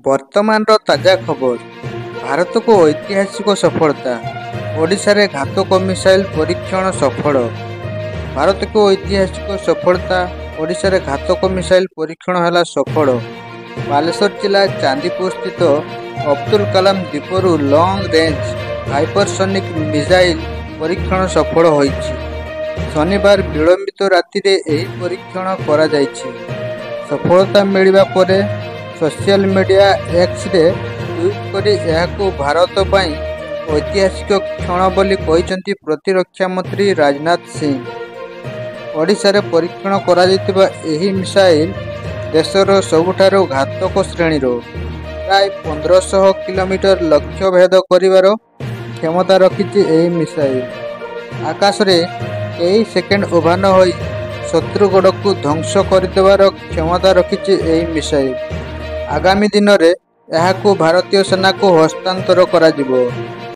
ବର୍ତ୍ତମାନର ତାଜା ଖବର। ଭାରତକୁ ଐତିହାସିକ ସଫଳତା। ଓଡ଼ିଶାରେ ଘାତକ ମିସାଇଲ ପରୀକ୍ଷଣ ସଫଳ। ଭାରତକୁ ଐତିହାସିକ ସଫଳତା। ଓଡ଼ିଶାରେ ଘାତକ ମିସାଇଲ ପରୀକ୍ଷଣ ହେଲା ସଫଳ। ବାଲେଶ୍ୱର ଜିଲ୍ଲା ଚାନ୍ଦିପୁର ସ୍ଥିତ ଅବଦୁଲ କାଲାମ ଦ୍ୱୀପରୁ ଲଙ୍ଗ ରେଞ୍ଜ ହାଇପରସୋନିକ ମିସାଇଲ ପରୀକ୍ଷଣ ସଫଳ ହୋଇଛି। ଶନିବାର ବିଳମ୍ବିତ ରାତିରେ ଏହି ପରୀକ୍ଷଣ କରାଯାଇଛି। ସଫଳତା ମିଳିବା ପରେ ସୋସିଆଲ ମିଡ଼ିଆ ଏକ୍ସରେ ଟ୍ୱିଟ୍ କରି ଏହାକୁ ଭାରତ ପାଇଁ ଐତିହାସିକ କ୍ଷଣ ବୋଲି କହିଛନ୍ତି ପ୍ରତିରକ୍ଷା ମନ୍ତ୍ରୀ ରାଜନାଥ ସିଂ। ଓଡ଼ିଶାରେ ପରୀକ୍ଷଣ କରାଯାଇଥିବା ଏହି ମିସାଇଲ ଦେଶର ସବୁଠାରୁ ଘାତକ ଶ୍ରେଣୀର। ପ୍ରାୟ 1500 କିଲୋମିଟର ଲକ୍ଷ୍ୟ ଭେଦ କରିବାର କ୍ଷମତା ରଖିଛି ଏହି ମିସାଇଲ। ଆକାଶରେ କେଇ ସେକେଣ୍ଡ ଓଭାନ ହୋଇ ଶତ୍ରୁଗଡ଼କୁ ଧ୍ୱଂସ କରିଦେବାର କ୍ଷମତା ରଖିଛି ଏହି ମିସାଇଲ। ଆଗାମୀ ଦିନରେ ଏହାକୁ ଭାରତୀୟ ସେନାକୁ ହସ୍ତାନ୍ତର କରାଯିବ।